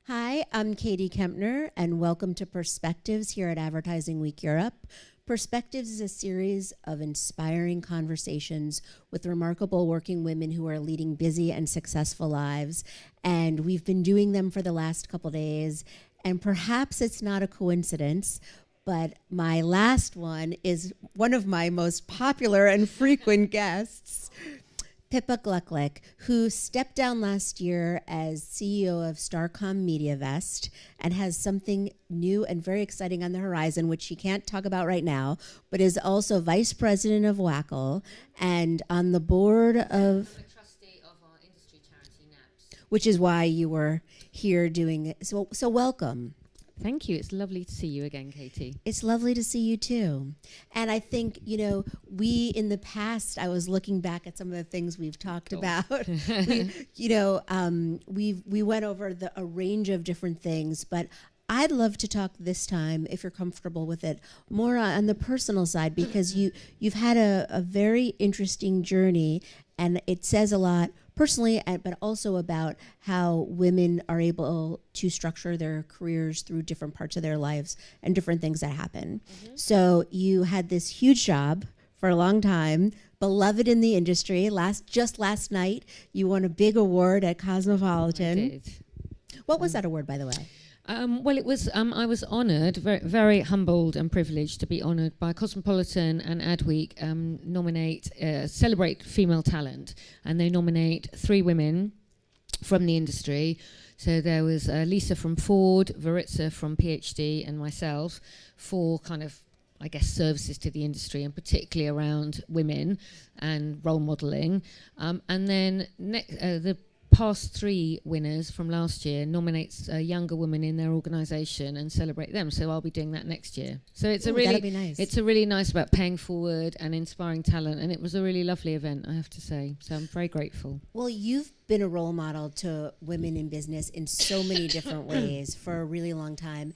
Hi, I'm Katie Kempner, and welcome to Perspectives here at Advertising Week Europe. Perspectives is a series of inspiring conversations with remarkable working women who are leading busy and successful lives. And we've been doing them for the last couple days, and perhaps it's not a coincidence, but my last one is one of my most popular and frequent guests, Pippa Glucklich, who stepped down last year as CEO of Starcom MediaVest and has something new and very exciting on the horizon, which she can't talk about right now, but is also vice president of WACL and on the board of... I'm a trustee of our industry charity, NABS. Which is why you were here doing it. So welcome. Thank you. It's lovely to see you again, Katie. It's lovely to see you too. And I think, we in the past, I was looking back at some of the things we've talked about. We went over a range of different things, but I'd love to talk this time, if you're comfortable with it, more on the personal side, because you've had a very interesting journey, and it says a lot personally, but also about how women are able to structure their careers through different parts of their lives and different things that happen. Mm-hmm. So you had this huge job for a long time, beloved in the industry. Just last night, you won a big award at Cosmopolitan. I did. What was that award, by the way? Well, it was. I was honoured, very, very humbled and privileged to be honoured by Cosmopolitan and Adweek celebrate female talent, and they nominate 3 women from the industry. So there was Lisa from Ford, Varitza from PhD, and myself for kind of, I guess, services to the industry, and particularly around women and role modelling. And then the past 3 winners from last year nominates a younger woman in their organisation and celebrate them. So I'll be doing that next year. So it's that'd be nice. It's a really nice about paying forward and inspiring talent, and it was a really lovely event, I have to say. So I'm very grateful. Well, you've been a role model to women in business in so many different ways for a really long time.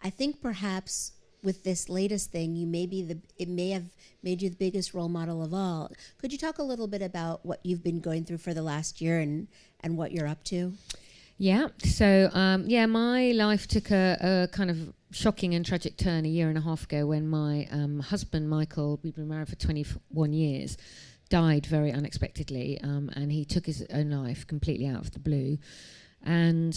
I think perhaps with this latest thing, it may have made you the biggest role model of all. Could you talk a little bit about what you've been going through for the last year and what you're up to? Yeah. So, my life took a kind of shocking and tragic turn a year and a half ago when my husband, Michael, we've been married for 21 years, died very unexpectedly, and he took his own life completely out of the blue. And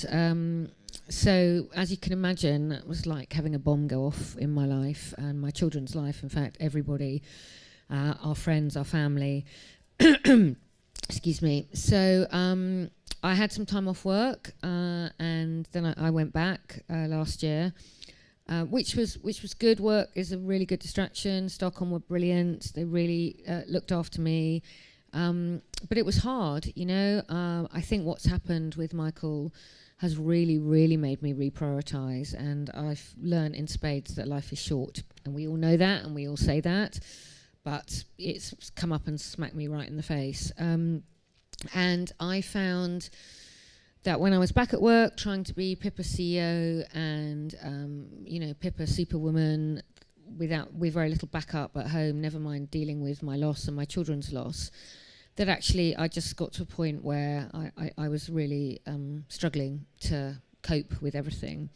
so, as you can imagine, it was like having a bomb go off in my life and my children's life. In fact, everybody, our friends, our family. Excuse me. So I had some time off work, and then I went back last year, which was good. Work is a really good distraction. Stockholm were brilliant. They really looked after me. But it was hard, I think what's happened with Michael has really, really made me reprioritise, and I've learned in spades that life is short, and we all know that, and we all say that, but it's come up and smacked me right in the face. And I found that when I was back at work trying to be Pippa CEO and, Pippa superwoman with very little backup at home, never mind dealing with my loss and my children's loss, that actually I just got to a point where I was really struggling to cope with everything.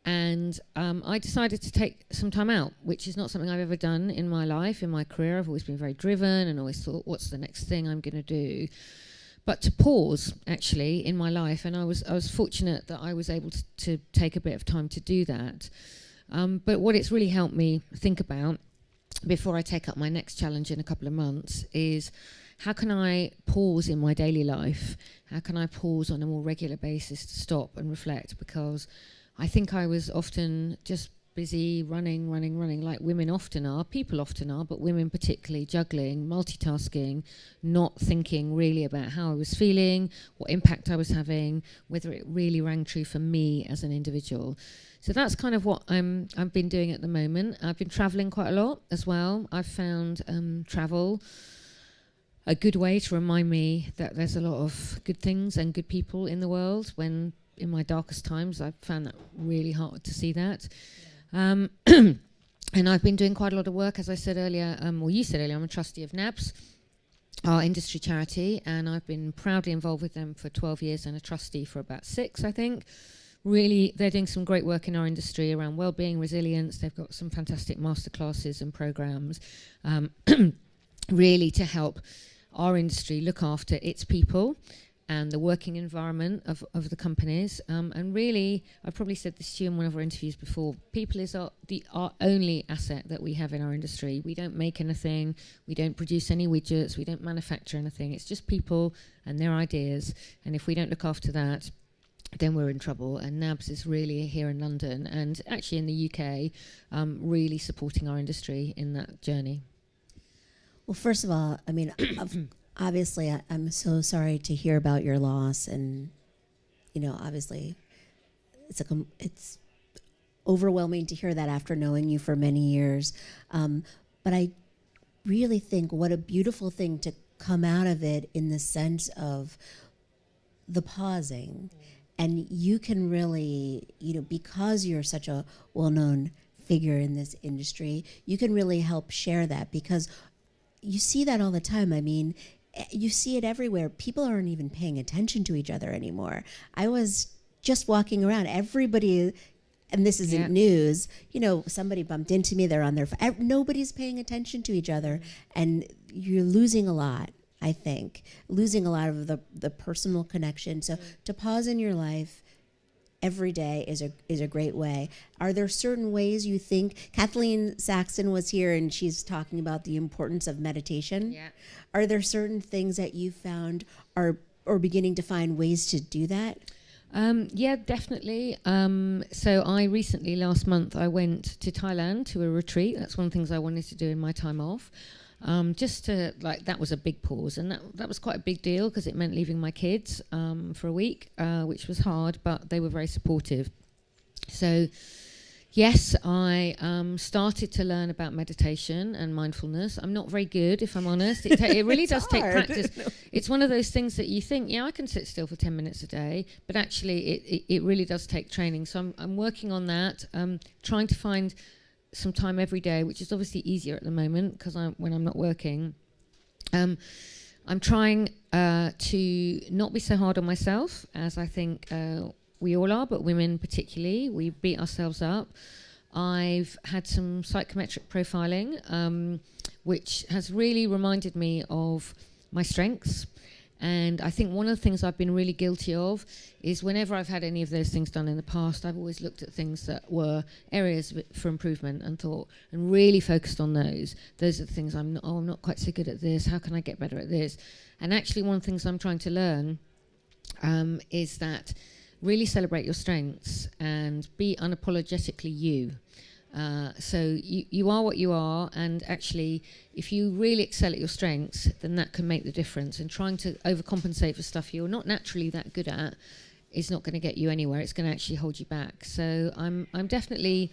And I decided to take some time out, which is not something I've ever done in my life, in my career. I've always been very driven and always thought, what's the next thing I'm going to do? But to pause, actually, in my life, and I was fortunate that I was able to take a bit of time to do that. But what it's really helped me think about before I take up my next challenge in a couple of months is, how can I pause in my daily life? How can I pause on a more regular basis to stop and reflect? Because I think I was often just busy running, like women often are, people often are, but women particularly, juggling, multitasking, not thinking really about how I was feeling, what impact I was having, whether it really rang true for me as an individual. So that's kind of what I've been doing at the moment. I've been travelling quite a lot as well. I've found travel a good way to remind me that there's a lot of good things and good people in the world, when in my darkest times I found that really hard to see that. Yeah. And I've been doing quite a lot of work, as I said earlier, or you said earlier, I'm a trustee of NABS, our industry charity, and I've been proudly involved with them for 12 years and a trustee for about 6, I think, really, they're doing some great work in our industry around well-being, resilience. They've got some fantastic masterclasses and programs, really to help our industry look after its people and the working environment of the companies. And really, I've probably said this to you in one of our interviews before, people is our only asset that we have in our industry. We don't make anything, we don't produce any widgets, we don't manufacture anything. It's just people and their ideas. And if we don't look after that, then we're in trouble. And NABS is really here in London and actually in the UK, really supporting our industry in that journey. Well, first of all, I mean, obviously, I'm so sorry to hear about your loss, and obviously, it's overwhelming to hear that after knowing you for many years. But I really think what a beautiful thing to come out of it in the sense of the pausing, and you can really, because you're such a well-known figure in this industry, you can really help share that because. You see that all the time. I mean, you see it everywhere. People aren't even paying attention to each other anymore. I was just walking around. Everybody, and this isn't news, somebody bumped into me. They're on their phone. Nobody's paying attention to each other. And you're losing a lot, I think. Losing a lot of the personal connection. So to pause in your life every day is a great way. Are there certain ways you think? Kathleen Saxton was here and she's talking about the importance of meditation. Yeah. Are there certain things that you found are or beginning to find ways to do that? Yeah, definitely. So I recently, last month, I went to Thailand to a retreat. That's one of the things I wanted to do in my time off. Just to, that was a big pause. And that was quite a big deal because it meant leaving my kids for a week, which was hard, but they were very supportive. So, yes, I started to learn about meditation and mindfulness. I'm not very good, if I'm honest. It really does take practice. It's one of those things that you think, I can sit still for 10 minutes a day, but actually it really does take training. So I'm working on that, trying to find some time every day, which is obviously easier at the moment because when I'm not working. I'm trying to not be so hard on myself, as I think we all are, but women particularly. We beat ourselves up. I've had some psychometric profiling, which has really reminded me of my strengths. And I think one of the things I've been really guilty of is whenever I've had any of those things done in the past, I've always looked at things that were areas for improvement and really focused on those. Those are the things I'm not quite so good at this. How can I get better at this? And actually one of the things I'm trying to learn is that really celebrate your strengths and be unapologetically you. So you are what you are, and actually if you really excel at your strengths, then that can make the difference. And trying to overcompensate for stuff you're not naturally that good at is not going to get you anywhere. It's going to actually hold you back. So I'm definitely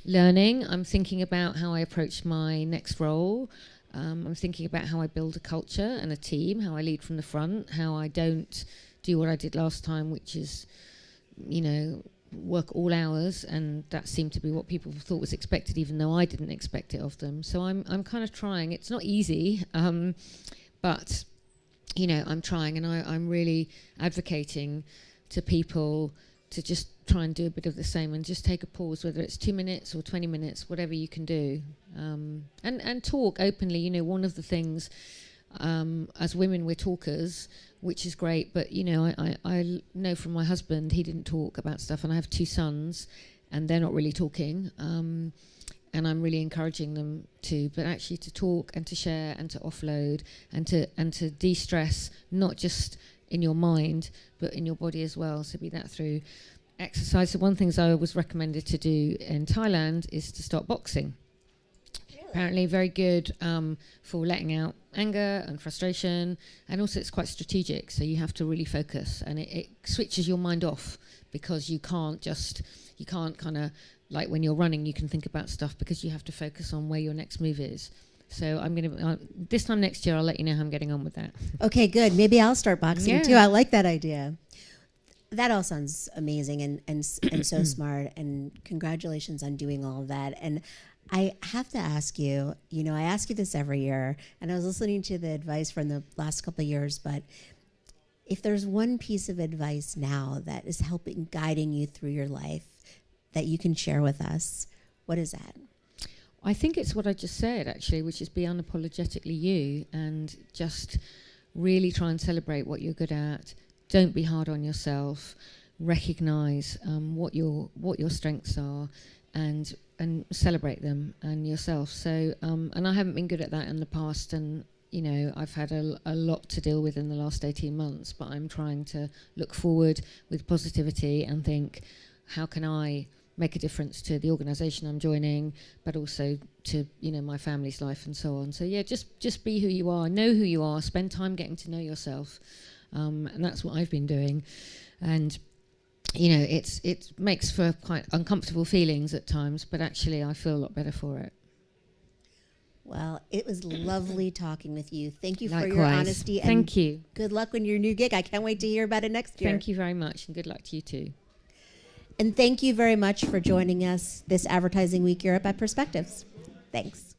learning. I'm thinking about how I approach my next role. I'm thinking about how I build a culture and a team, how I lead from the front, how I don't do what I did last time, which is, work all hours, and that seemed to be what people thought was expected, even though I didn't expect it of them. So I'm kind of trying. It's not easy, but I'm trying, and I'm really advocating to people to just try and do a bit of the same and just take a pause, whether it's 2 minutes or 20 minutes, whatever you can do, and talk openly. One of the things, as women, we're talkers, which is great, but I know from my husband, he didn't talk about stuff, and I have 2 sons and they're not really talking, and I'm really encouraging them to, but actually to talk and to share and to offload and to de-stress, not just in your mind but in your body as well. So be that through exercise. So one of the things I was recommended to do in Thailand is to start boxing. Apparently very good for letting out anger and frustration, and also it's quite strategic, so you have to really focus, and it switches your mind off, because you can't kind of, like when you're running, you can think about stuff, because you have to focus on where your next move is. So I'm going to, this time next year, I'll let you know how I'm getting on with that. Okay, good. Maybe I'll start boxing too. I like that idea. That all sounds amazing and so smart, and congratulations on doing all of that. And I have to ask you, I ask you this every year, and I was listening to the advice from the last couple of years, but If there's one piece of advice now that is guiding you through your life that you can share with us, what is that? I think it's what I just said, actually, which is be unapologetically you and just really try and celebrate what you're good at. Don't be hard on yourself. Recognise what your strengths are and celebrate them and yourself. So, and I haven't been good at that in the past, and I've had a lot to deal with in the last 18 months, but I'm trying to look forward with positivity and think, how can I make a difference to the organisation I'm joining, but also to my family's life and so on. So yeah, just be who you are, know who you are, spend time getting to know yourself, and that's what I've been doing. And it makes for quite uncomfortable feelings at times, but actually I feel a lot better for it. Well, it was lovely talking with you. Thank you Likewise. For your honesty. And thank you. Good luck on your new gig. I can't wait to hear about it next year. Thank you very much, and good luck to you too. And thank you very much for joining us this Advertising Week Europe at Perspectives. Thanks.